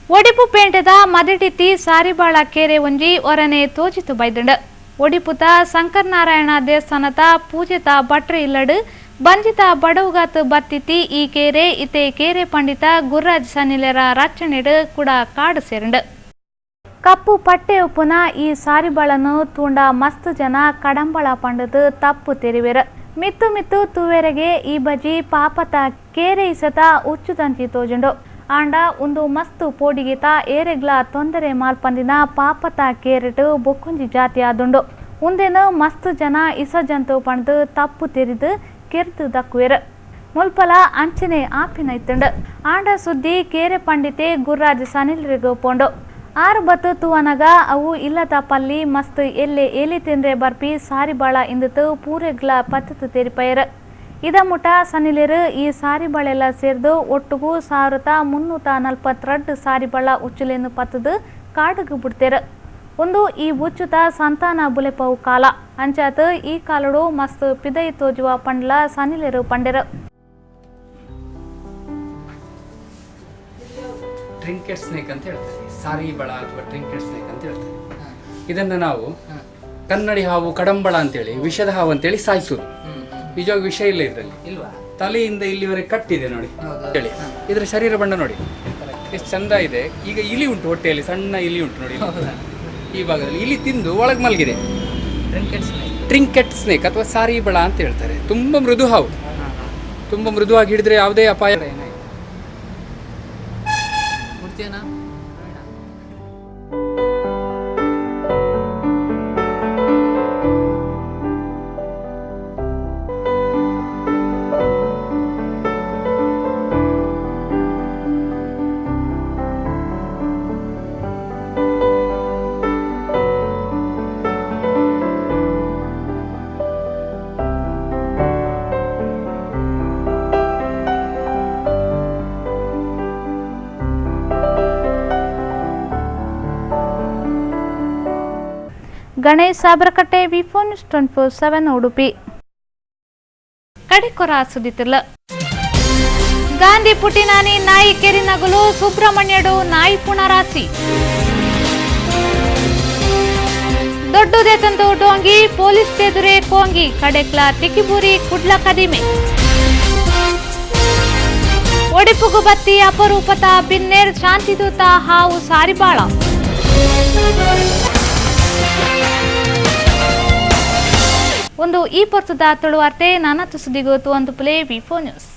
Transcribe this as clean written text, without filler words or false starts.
ಒಡಿಪು ಪೇಂಟೆದ ಮದಿಟಿತಿ ಸಾರಿಬಾಳ ಕೆರೆ ಒಂಜಿ ಒರನೆ ತೋಜಿತು ಬೈದಂಡ ಒಡಿಪುತ ಶಂಕರನಾರಾಯಣ ದೇವಸ್ಥಾನದ ಪೂಜಿತ ಭಟ್ರು ಇಲ್ಲಡು ಬಂಜಿತ ಬಡವುಗಾತು ಬತ್ತಿತಿ ಈ ಕೆರೆ ಇತೆ ಕೆರೆ ಪಂಡಿತ ಗುರ್ರಾಜ್ ಸನಿಲೆರ ರಚನೆಡು ಕೂಡ ಕಾಡು ಸೇರಂಡು ಕಪ್ಪು ಪಟ್ಟೆ ಉಪ್ಪುನ ಈ ಸಾರಿಬಾಳನು ತೂಂಡ ಮಸ್ತ್ ಜನ ಕಡಂಬಳ ಪಂಡದು ತಪ್ಪು ತೆರಿವೆರ ಮಿತ್ತು ಮಿತ್ತು ತೂವೆರೆಗೆ ಈ ಬಜಿ ಪಾಪತ ಕೆರೆ ಇಸತ ಉಚ್ಚುದಂಚಿ ತೋಜುಂಡು ಆಂಡ ಒಂದು ಮಸ್ತು ಪೋಡಿಗಿತ ಏರೆಗ್ಲ ತೊಂದರೆ ಮಾಲ್ಪಂದಿನ ಪಾಪತ ಕೇರೆಟು ಬೊಕ್ಕುಂಜಿ ಜಾತಿ ಆದುಂಡು ಉಂದೇನು ಮಸ್ತ್ ಜನ ಇಸಜಂತು ಪಣದು ತಪ್ಪು ತೆರಿದು ಕೆರ್ದು ದಕ್ಕುವೆರ ಮುಲ್ಪಲ ಅಂಚನೆ ಆಪಿನೈತುಂಡು ಆಂಡ ಸುದ್ದಿ ಕೆರೆ ಪಂಡಿತೆ ಗುರ್ರಾಜ್ ಸನಿಲ್ರಿಗೂ ಪೋಂಡು 6 ಬತ್ತು ತೂವನಗ ಅವು ಇಲ್ಲದ ಪಲ್ಲಿ ಮಸ್ತ್ ಎಲ್ಲೆ ಏಲಿ ತಿಂದ್ರೆ ಬರ್ಪಿ ಸಾರಿಬಾಳ ಇಂದಿತು ಪೂರೆಗ್ಲ ಪತ್ತತು ತೆರಿಪಯರ ಇದ ಮುಟ ಸನಿಲೆರು ಈ ಸಾರಿಬಾಳೆಲ್ಲ ಸೇರ್ದು ಒಟ್ಟುಗೂ 1342 ಸಾರಿಬಾಳ ಉಚ್ಚುಲೆನ್ನು ಪತ್ತದು ಕಾಡುಗು ಬಿಡ್ತೇರ ಒಂದು ಈ ಉಚ್ಚುತ ಸಂತಾನ ಬುಲೆಪವು ಕಾಲ ಅಂಚಾತ ಈ ಕಾಲಡು ಮಸ್ತ್ ಪಿದೈ ತೋಜುವ ಪಂಡ್ಲ ಸನಿಲೆರು ಪಂಡೆರ ಟ್ರಿಂಕೆಟ್ ಸ್ನೇಕ್ ಅಂತ ಹೇಳ್ತಾರೆ ಸಾರಿಬಾಳ ಅಥವಾ ಟ್ರಿಂಕೆಟ್ ಸ್ನೇಕ್ ಅಂತ ಹೇಳ್ತಾರೆ ಇದನ್ನು ನಾವು ಕನ್ನಡಿ ಹಾವು ಕಡಂಬಳ ಅಂತೇಳಿ ವಿಷದ ಹಾವು ಅಂತೇಳಿ ಸಾಯಿಸೋದು ನಿಜವಾಗಿ ವಿಷ ಇಲ್ಲ ಇದರಲ್ಲಿ ತಲೆಯಿಂದ ಇಲ್ಲಿವರೆಗೆ ಕಟ್ಟಿದೆ ನೋಡಿ ಹೇಳಿ ಇದರ ಶರೀರ ಬಣ್ಣ ನೋಡಿ ಎಷ್ಟು ಚಂದ ಇದೆ ಈಗ ಇಲಿ ಉಂಟು ಹೊಟ್ಟೆಯಲ್ಲಿ ಸಣ್ಣ ಇಲಿ ಉಂಟು ನೋಡಿ ಈ ಭಾಗದಲ್ಲಿ ಇಲಿ ತಿಂದು ಒಳಗೆ ಮಲಗಿದೆ ಟ್ರಿಂಕೆಟ್ ಸ್ನೇಕ್ ಅಥವಾ ಸಾರಿಬಾಳ ಅಂತ ಹೇಳ್ತಾರೆ ತುಂಬಾ ಮೃದು ಹಾವು ತುಂಬಾ ಮೃದುವಾಗಿ ಹಿಡಿದ್ರೆ ಯಾವುದೇ ಅಪಾಯ ಗಣೇಶ್ ಸಾಬರಕಟ್ಟೆ ವಿಫೋನ್ 24/7 ಉಡುಪಿ ಕಡೆಕೊರ ಸುದ್ದಿತಿಲ್ಲ ಗಾಂಧಿ ಪುಟಿನಾನಿ ನಾಯಿ ಕೆರಿನಗಲು ಸುಬ್ರಹ್ಮಣ್ಯಡು ನಾಯಿ ಪುನರಾಸಿ ದೊಡ್ಡದೇ ತಂದು ಡೋಂಗಿ ಪೊಲೀಸ್ ಎದುರೇ ಕೋಂಗಿ ಕಡೆಕ್ಲ ತಿಕಿಬೂರಿ ಕುಡ್ಲ ಕದಿಮೆ ಒಡಿಪುಗು ಬತ್ತಿ ಅಪರೂಪತ ಬಿನ್ನೇರ್ ಶಾಂತಿದೂತ ಹಾವು ಸಾರಿಬಾಳ ಒಂದು ಈ ಪೊರ್ತದ ತುಳುವಾರ್ತೆ ನಾನತ್ತು ಸುದ್ದಿಗೋತು ಒಂದು ಪ್ಲೇ ವಿಫೋ ನ್ಯೂಸ್